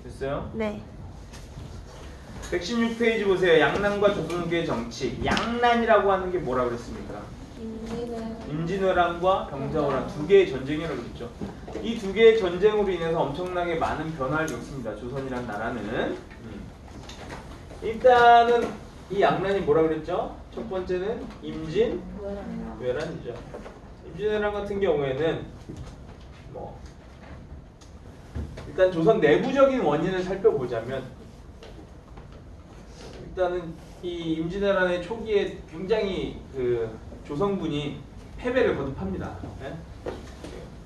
됐어요? 네. 116페이지 보세요. 양난과 조선국의 정치. 양난이라고 하는 게 뭐라고 그랬습니까? 임진왜란과 병자호란 두 개의 전쟁이라고 그랬죠. 이 두 개의 전쟁으로 인해서 엄청나게 많은 변화를 겪습니다. 조선이란 나라는. 일단은 이 양난이 뭐라고 그랬죠? 첫 번째는 임진왜란이죠. 임진왜란 같은 경우에는 뭐 일단 조선 내부적인 원인을 살펴보자면 일단은 이 임진왜란의 초기에 굉장히 그 조선군이 패배를 거듭합니다. 예?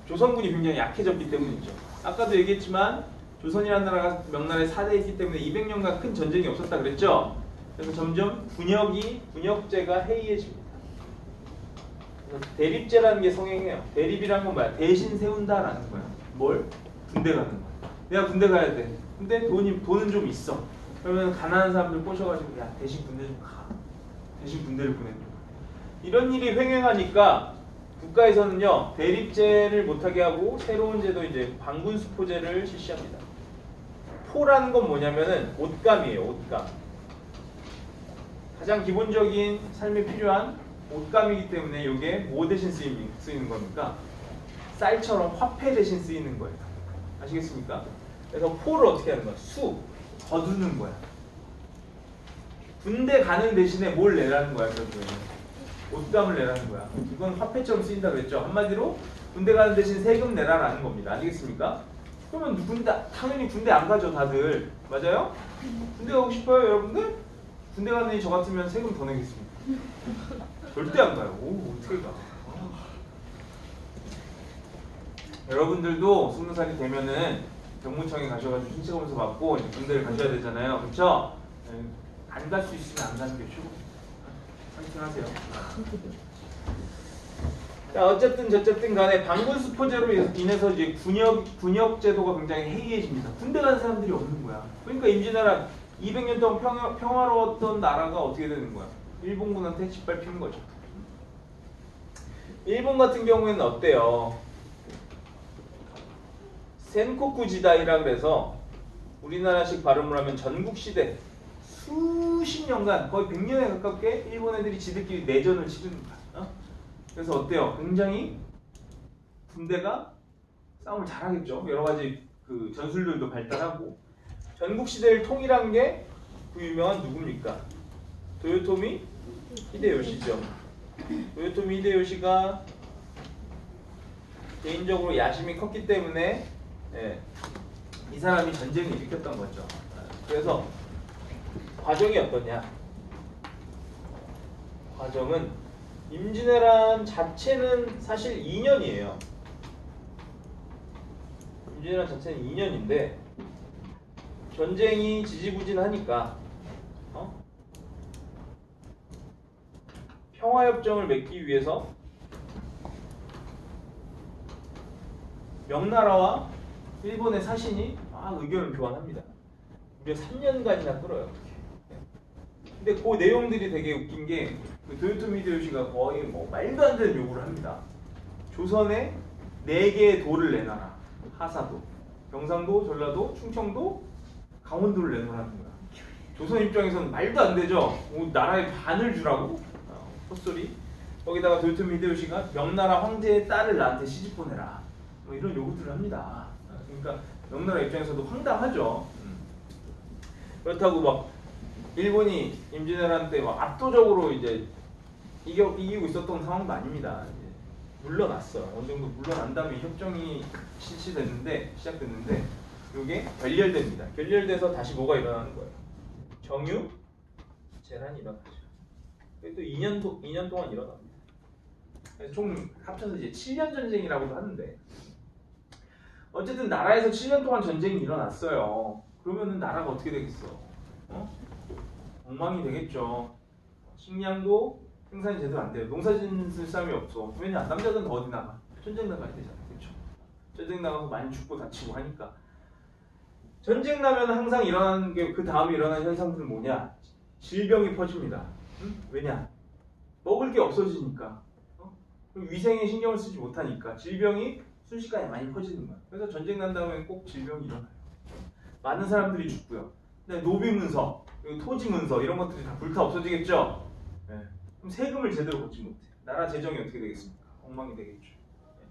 조선군이 굉장히 약해졌기 때문이죠. 아까도 얘기했지만 조선이라는 나라가 명나라의 4대이기 때문에 200년간 큰 전쟁이 없었다 그랬죠. 그래서 점점 군역제가 해이해집니다. 대립제라는 게 성행해요. 대립이란 건 뭐야? 대신 세운다라는 거야. 뭘? 군대 가는 거야. 내가 군대 가야 돼. 근데 돈은 좀 있어. 그러면 가난한 사람들 꼬셔가지고 야 대신 군대 좀 가. 대신 군대를 보내줘. 이런 일이 횡행하니까 국가에서는요 대립제를 못하게 하고 새로운 제도 이제 방군수포제를 실시합니다. 포라는 건 뭐냐면은 옷감이에요. 옷감. 가장 기본적인 삶에 필요한 옷감이기 때문에 이게 뭐 대신 쓰이는 겁니까? 쌀처럼 화폐 대신 쓰이는 거예요. 아시겠습니까? 그래서 포를 어떻게 하는 거야? 거두는 거야. 군대 가는 대신에 뭘 내라는 거야, 결국에는. 옷감을 내라는 거야. 이건 화폐처럼 쓰인다 그랬죠. 한마디로 군대 가는 대신 세금 내라라는 겁니다. 아시겠습니까? 그러면 당연히 군대 안 가죠, 다들. 맞아요? 군대 가고 싶어요, 여러분들? 군대 가는 이 저 같으면 세금 더 내겠습니다. 절대 안 가요. 오, 어떻게 가? 여러분들도 20살이 되면은 병무청에 가셔가지고 신체검사 받고 이제 군대를 가셔야 되잖아요. 그렇죠? 안 갈 수 있으면 안 가는 게 최고. 파이팅 하세요. 자, 어쨌든 간에 방군수포제로 인해서 이제 군역 제도가 굉장히 해이해집니다. 군대 가는 사람들이 없는 거야. 그러니까 임진왜란 200년 동안 평화로웠던 나라가 어떻게 되는 거야? 일본군한테 짓밟히는 거죠. 일본 같은 경우에는 어때요? 센코쿠 지다이라 그래서 우리나라식 발음을 하면 전국시대 수십 년간 거의 100년에 가깝게 일본 애들이 지들끼리 내전을 치르는 거야. 그래서 어때요? 굉장히 군대가 싸움을 잘하겠죠. 여러 가지 그 전술들도 발달하고 전국시대를 통일한 게 그 유명한 누굽니까? 도요토미 히데요시죠. 도요토미 히데요시가 개인적으로 야심이 컸기 때문에 이 사람이 전쟁을 일으켰던 거죠. 그래서 과정이 어떠냐? 과정은 임진왜란 자체는 사실 2년이에요. 임진왜란 자체는 2년인데 전쟁이 지지부진하니까 평화협정을 맺기 위해서 명나라와 일본의 사신이 의견을 교환합니다. 무려 3년간이나 끌어요. 근데 그 내용들이 되게 웃긴 게 그 도요토미 히데요시가 거의 뭐 말도 안 되는 요구를 합니다. 조선에 4개의 도를 내놔라. 하사도, 경상도, 전라도, 충청도, 강원도를 내놓으라는 거야. 조선 입장에서는 말도 안 되죠. 나라의 반을 주라고? 헛소리. 거기다가 도요토미 히데요시가 명나라 황제의 딸을 나한테 시집 보내라. 뭐 이런 요구들을 합니다. 그러니까 명나라 입장에서도 황당하죠. 그렇다고 막 일본이 임진왜란 때 막 압도적으로 이제 이기고 있었던 상황도 아닙니다. 이제 물러났어요. 어느 정도 물러난 다음에 협정이 시작됐는데 이게 결렬됩니다. 결렬돼서 다시 뭐가 일어나는 거예요? 정유재란이 일어나죠. 또 2년 동안 일어납니다. 그래서 총 합쳐서 이제 7년 전쟁이라고도 하는데 어쨌든 나라에서 7년 동안 전쟁이 일어났어요. 그러면은 나라가 어떻게 되겠어? 엉망이 되겠죠. 식량도 생산이 제대로 안 돼요. 농사짓는 사람이 없어. 왜냐? 남자들은 어디 나가? 전쟁 나가야 되잖아. 그렇죠? 전쟁 나가서 많이 죽고 다치고 하니까. 전쟁 나면 항상 일어나는 게 그 다음에 일어나는 현상들은 뭐냐? 질병이 퍼집니다. 왜냐? 먹을 게 없어지니까. 위생에 신경을 쓰지 못하니까 질병이 순식간에 많이 퍼지는 거야. 그래서 전쟁 난 다음에 꼭 질병이 일어나요. 많은 사람들이 죽고요. 근데 노비 문서, 그리고 토지 문서 이런 것들이 다 불타 없어지겠죠. 네. 그럼 세금을 제대로 걷지 못해. 나라 재정이 어떻게 되겠습니까? 엉망이 되겠죠. 네.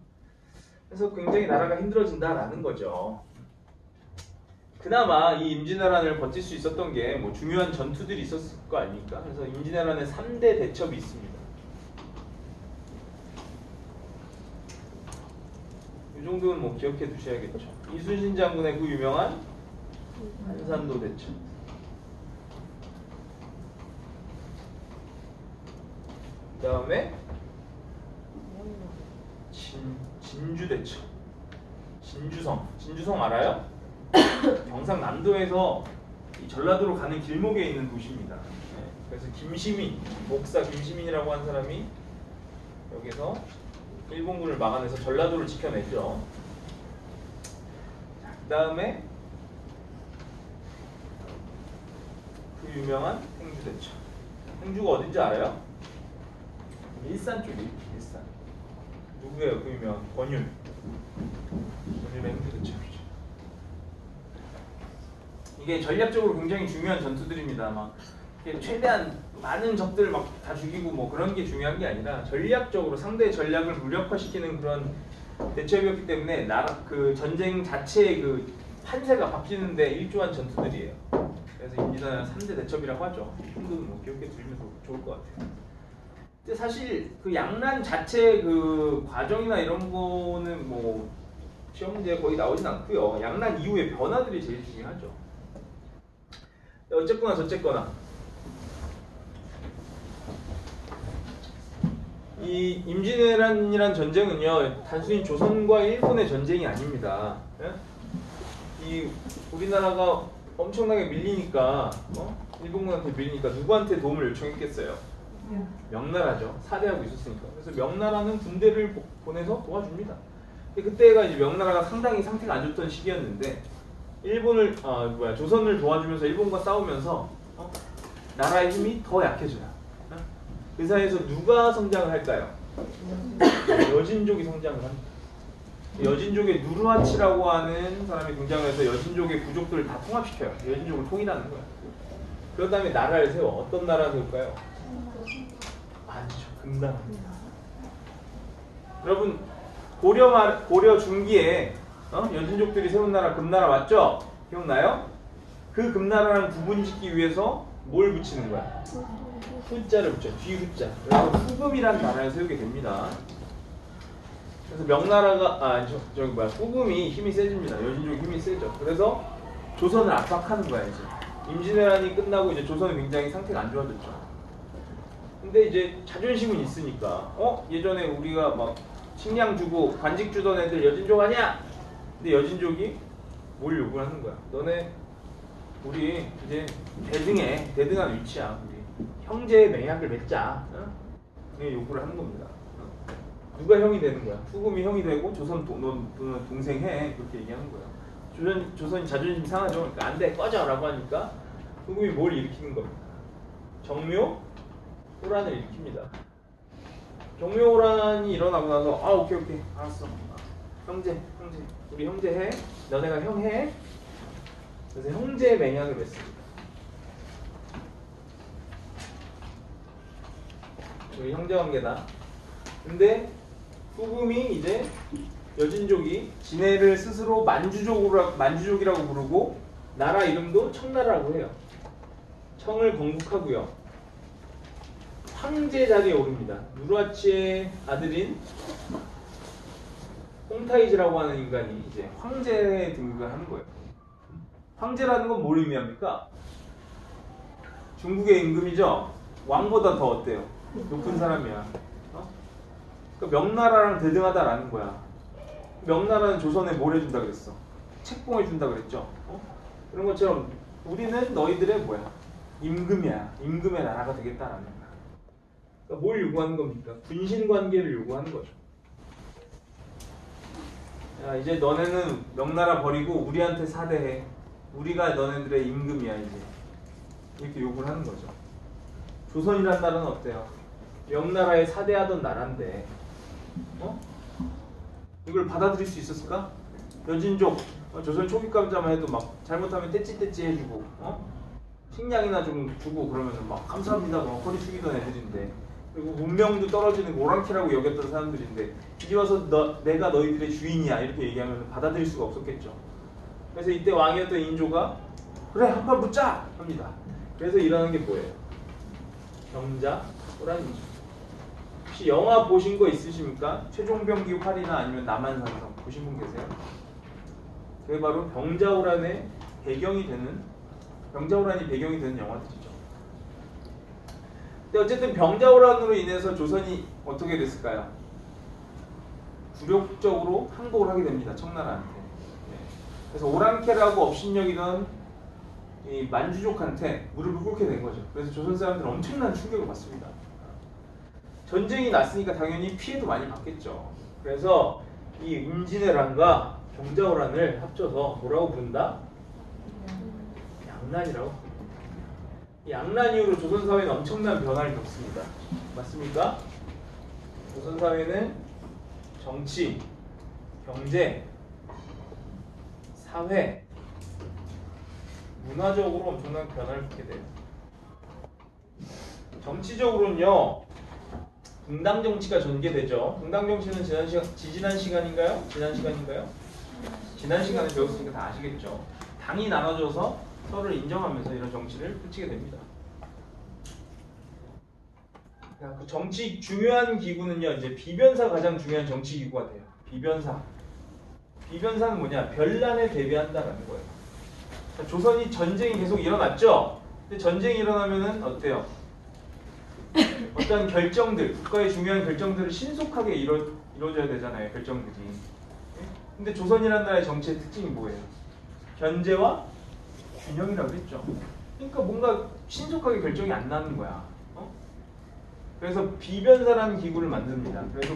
그래서 굉장히 나라가 힘들어진다라는 거죠. 그나마 이 임진왜란을 버틸 수 있었던 게 뭐 중요한 전투들이 있었을 거 아닙니까? 그래서 임진왜란에 3대 대첩이 있습니다. 이 정도는 뭐 기억해 두셔야겠죠. 이순신 장군의 그 유명한 한산도 대첩. 그 다음에 진주 대첩. 진주성 알아요? 경상남도에서 이 전라도로 가는 길목에 있는 도시입니다. 네. 그래서 김시민, 목사 김시민이라고 한 사람이 여기서 일본군을 막아내서 전라도를 지켜냈죠. 그 다음에 그 유명한 행주대첩. 행주가 어딘지 알아요? 일산 쪽이 일산. 누구예요? 그 유명한 권율의 행주대첩이죠. 이게 전략적으로 굉장히 중요한 전투들입니다. 막 최대한 많은 적들을 막 다 죽이고 뭐 그런 게 중요한 게 아니라 전략적으로 상대의 전략을 무력화시키는 그런 대첩이었기 때문에 나라 그 전쟁 자체의 그 판세가 바뀌는데 일조한 전투들이에요. 그래서 임진왜란 3대 대첩이라고 하죠. 이 정도는 뭐 기억해 두시면 좋을 것 같아요. 근데 사실 그 양난 자체 그 과정이나 이런 거는 뭐 시험 문제에 거의 나오진 않고요. 양난 이후의 변화들이 제일 중요하죠. 어쨌거나 저쨌거나 이 임진왜란이란 전쟁은요 단순히 조선과 일본의 전쟁이 아닙니다. 예? 이 우리나라가 엄청나게 밀리니까 일본군한테 밀리니까 누구한테 도움을 요청했겠어요? 명나라죠. 사대하고 있었으니까. 그래서 명나라는 군대를 보내서 도와줍니다. 그때가 이제 명나라가 상당히 상태가 안 좋던 시기였는데 조선을 도와주면서 일본과 싸우면서 나라의 힘이 더 약해져요. 그 사이에서 누가 성장을 할까요? 여진족이 성장을 합니다. 여진족의 누르하치라고 하는 사람이 등장을 해서 여진족의 부족들을 다 통합시켜요. 여진족을 통일하는 거예요. 그런 다음에 나라를 세워. 어떤 나라 세울까요? 아니죠. 금나라입니다. 여러분 고려 중기에 여진족들이 세운 나라 금나라 맞죠? 기억나요? 그 금나라랑 구분짓기 위해서 뭘 붙이는 거야? 후자를 붙여. 뒤후자. 그래서 후금이라는 나라를 세우게 됩니다. 그래서 명나라가 후금이 힘이 세집니다. 여진족이 힘이 세죠. 그래서 조선을 압박하는 거야 이제. 임진왜란이 끝나고 이제 조선은 굉장히 상태가 안 좋아졌죠. 근데 이제 자존심은 있으니까 예전에 우리가 막 식량 주고 관직 주던 애들 여진족 아니야? 근데 여진족이 뭘 요구를 하는 거야? 너네 우리 이제 대등한 위치야. 우리 형제의 맹약을 맺자. 네, 요구를 하는 겁니다. 누가 형이 되는 거야? 후금이 형이 되고 조선 너는 동생 해. 그렇게 얘기하는 거야. 조선이 자존심 상하죠. 그러니까 안 돼, 꺼져라고 하니까 후금이 뭘 일으키는 겁니다. 정묘 호란을 일으킵니다. 정묘 호란이 일어나고 나서 오케이 알았어. 형제 우리 형제 해. 너네가 형 해. 그래서 형제 맹약을 맺습니다. 우리 형제관계다. 근데 후금이 이제 여진족이 지네를 스스로 만주족이라고 부르고 나라 이름도 청나라라고 해요. 청을 건국하고요. 황제 자리에 오릅니다. 누르하치의 아들인 홍타이즈라고 하는 인간이 이제 황제에 등극을 하는 거예요. 황제라는 건 뭘 의미합니까? 중국의 임금이죠. 왕보다 더 어때요? 높은 사람이야. 그러니까 명나라랑 대등하다라는 거야. 명나라는 조선에 뭘 해준다 그랬어? 책봉해 준다 그랬죠. 그런 것처럼 우리는 너희들의 임금이야. 임금의 나라가 되겠다라는 거야. 그러니까 뭘 요구하는 겁니까? 군신 관계를 요구하는 거죠. 야, 이제 너네는 명나라 버리고 우리한테 사대해. 우리가 너네들의 임금이야 이제. 이렇게 요구를 하는 거죠. 조선이라는 나라는 어때요? 명나라에 사대하던 나라인데 이걸 받아들일 수 있었을까? 여진족 조선 초기 감자만 해도 막 잘못하면 떼찌떼찌 해주고 식량이나 좀 주고 그러면은 막 감사합니다 막 허리 숙이던 애들인데, 그리고 문명도 떨어지는 오랑캐라고 여겼던 사람들인데 이제 와서 내가 너희들의 주인이야 이렇게 얘기하면 받아들일 수가 없었겠죠. 그래서 이때 왕이었던 인조가 그래 한판 붙자 합니다. 그래서 일어나는 게 뭐예요? 병자호란이죠. 혹시 영화 보신 거 있으십니까? 최종병기 활이나 아니면 남한산성 보신 분 계세요? 그게 바로 병자호란이 배경이 되는 영화들이죠. 근데 어쨌든 병자호란으로 인해서 조선이 어떻게 됐을까요? 굴욕적으로 항복을 하게 됩니다. 청나라한테. 그래서 오랑캐라고 업신여기던 이 만주족한테 무릎을 꿇게 된 거죠. 그래서 조선 사람들은 엄청난 충격을 받습니다. 전쟁이 났으니까 당연히 피해도 많이 받겠죠. 그래서 이 임진왜란과 병자호란을 합쳐서 뭐라고 부른다? 양난이라고. 이 양난 이후로 조선 사회는 엄청난 변화를 겪습니다. 맞습니까? 조선 사회는 정치, 경제, 사회, 문화적으로 엄청난 변화를 겪게 돼요. 정치적으로는요, 분당 정치가 전개되죠. 분당 정치는 지난 시간인가요? 지난 시간에 배웠으니까 다 아시겠죠. 당이 나눠져서 서로를 인정하면서 이런 정치를 펼치게 됩니다. 그 정치 중요한 기구는요, 이제 비변사 가장 중요한 정치 기구가 돼요. 비변사는 뭐냐? 변란에 대비한다라는 거예요. 조선이 전쟁이 계속 일어났죠. 근데 전쟁이 일어나면은 어때요? 어떤 결정들, 국가의 중요한 결정들을 신속하게 이루어져야 되잖아요. 결정들이. 근데 조선이라는 나라의 정치의 특징이 뭐예요? 견제와 균형이라고 했죠. 그러니까 뭔가 신속하게 결정이 안 나는 거야. 그래서 비변사라는 기구를 만듭니다. 그래서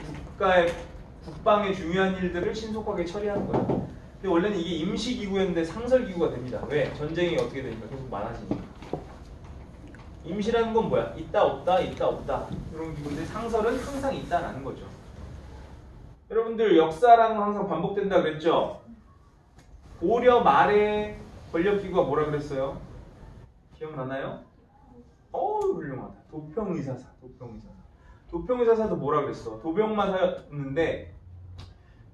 국방의 중요한 일들을 신속하게 처리하는 거예요. 근데 원래는 이게 임시기구였는데 상설기구가 됩니다. 왜? 전쟁이 어떻게 되니까 계속 많아지니까. 임시라는 건 뭐야? 있다 없다 있다 없다 이런 기구인데 상설은 항상 있다라는 거죠. 여러분들 역사랑 항상 반복된다 그랬죠? 고려 말에 권력기구가 뭐라 그랬어요? 기억나나요? 훌륭하다. 도평의사사도 뭐라 그랬어? 도병마사였는데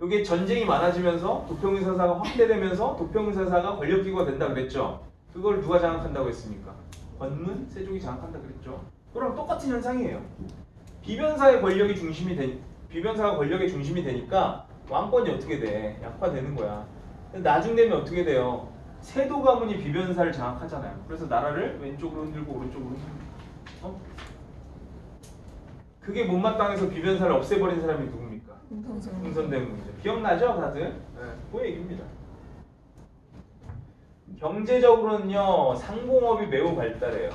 이게 전쟁이 많아지면서 도평의사사가 확대되면서 도평의사사가 권력기구가 된다 그랬죠? 그걸 누가 장악한다고 했습니까? 권문, 세종이 장악한다 그랬죠? 그럼 똑같은 현상이에요. 비변사가 권력의 중심이 되니까 왕권이 어떻게 돼? 약화되는 거야. 나중 되면 어떻게 돼요? 세도 가문이 비변사를 장악하잖아요. 그래서 나라를 왼쪽으로 흔들고 오른쪽으로 흔들고. 그게 못마땅해서 비변사를 없애버린 사람이 누굽니까? 흥선대원군이죠. 기억나죠 다들? 네. 그 얘기입니다. 경제적으로는요, 상공업이 매우 발달해요.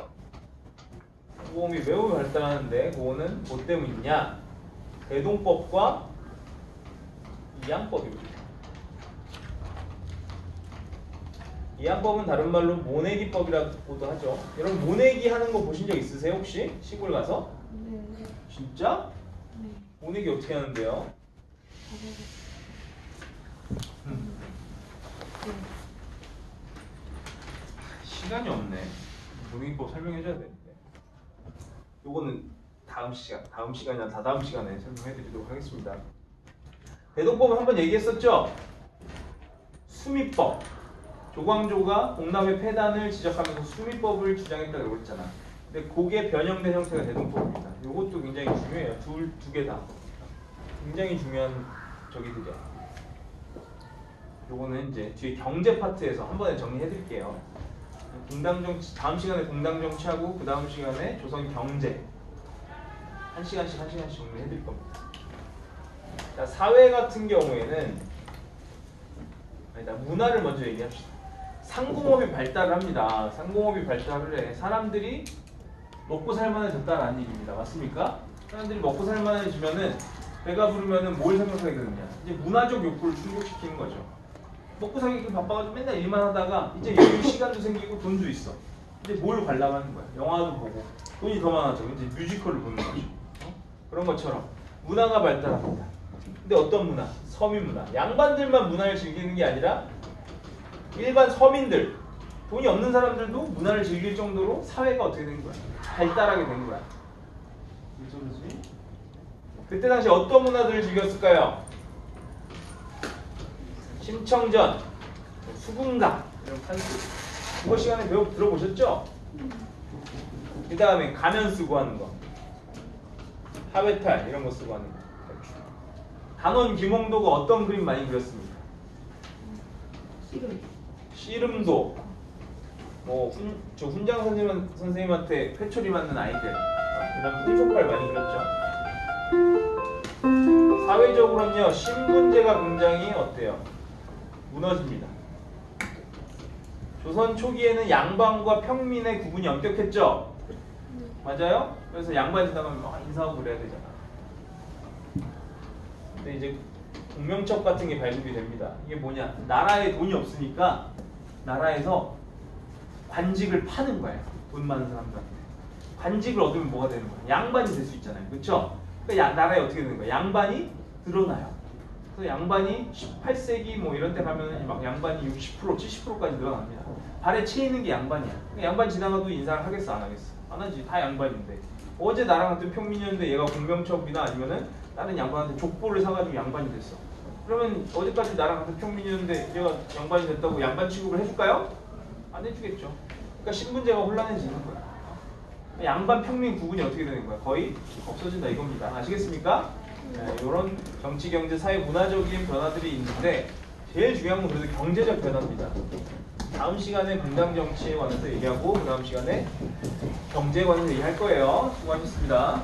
상공업이 매우 발달하는데 그거는 뭐 때문이냐? 대동법과 이양법입니다. 이양법은 다른 말로 모내기법이라고도 하죠. 여러분 모내기 하는 거 보신 적 있으세요 혹시? 시골 가서? 네. 진짜? 네. 모내기 어떻게 하는데요? 네. 시간이 없네. 모내기법 설명해줘야 되는데. 요거는 다음 시간이나 다다음 시간에 설명해드리도록 하겠습니다. 대동법은 한번 얘기했었죠? 수미법. 조광조가 공남의 폐단을 지적하면서 수미법을 주장했다고 했잖아. 근데 그게 변형된 형태가 대동법입니다. 이것도 굉장히 중요해요. 두 개 다. 굉장히 중요한 저기들이야. 요거는 이제 뒤에 경제 파트에서 한 번에 정리해드릴게요. 공당정치, 다음 시간에 공당정치하고 그 다음 시간에 조선 경제. 한 시간씩 정리해드릴 겁니다. 자, 사회 같은 경우에는 문화를 먼저 얘기합시다. 상공업이 발달을 합니다. 상공업이 발달을 해. 사람들이 먹고 살만해졌다라는 얘기입니다. 맞습니까? 사람들이 먹고 살만해지면은 배가 부르면은 뭘 생각하게 되느냐? 이제 문화적 욕구를 충족시키는 거죠. 먹고 살기 바빠가지고 맨날 일만 하다가 이제 여유 시간도 생기고 돈도 있어. 이제 뭘 관람하는 거야? 영화도 보고 돈이 더 많아져. 이제 뮤지컬을 보는 거죠. 그런 것처럼 문화가 발달합니다. 근데 어떤 문화? 서민 문화. 양반들만 문화를 즐기는 게 아니라 일반 서민들, 돈이 없는 사람들도 문화를 즐길 정도로 사회가 어떻게 된 거야? 발달하게 된 거야. 왜 저러지? 그때 당시 어떤 문화들을 즐겼을까요? 심청전, 수궁가 이런 판수. 국어 시간에 들어보셨죠? 그 다음에 가면 쓰고 하는 거, 하회탈 이런 거 쓰고 하는 거. 단원 김홍도가 어떤 그림 많이 그렸습니까? 씨름도. 뭐 저 훈장 선생님한테 회초리 맞는 아이들, 그다음 풍속발 많이 그렸죠. 사회적으로는요, 신분제가 굉장히 어때요? 무너집니다. 조선 초기에는 양반과 평민의 구분이 엄격했죠. 맞아요? 그래서 양반 지나가면 막 인사하고 그래야 되잖아. 근데 이제 공명첩 같은 게 발급이 됩니다. 이게 뭐냐? 나라에 돈이 없으니까 나라에서 관직을 파는 거예요. 돈 많은 사람들한테. 관직을 얻으면 뭐가 되는 거야? 양반이 될 수 있잖아요. 그렇죠? 그러니까 나라에 어떻게 되는 거야? 양반이 늘어나요. 그래서 양반이 18세기 뭐 이런 때 가면은 막 양반이 60%, 70%까지 늘어납니다. 발에 채이는 게 양반이야. 그러니까 양반 지나가도 인사를 하겠어, 안 하겠어? 안 하지. 다 양반인데. 어제 나랑 같은 평민이었는데 얘가 공명첩이나 아니면은 다른 양반한테 족보를 사가지고 양반이 됐어. 그러면 어제까지 나랑 같은 평민이었는데 얘가 양반이 됐다고 양반 취급을 해줄까요? 안 해주겠죠. 그러니까 신분제가 혼란해지는 거야. 양반 평민 구분이 어떻게 되는 거야? 거의 없어진다 이겁니다. 아시겠습니까? 네, 이런 정치, 경제, 사회, 문화적인 변화들이 있는데 제일 중요한 건 그래도 경제적 변화입니다. 다음 시간에 공당 정치에 관해서 얘기하고 그 다음 시간에 경제에 관해서 얘기할 거예요. 수고하셨습니다.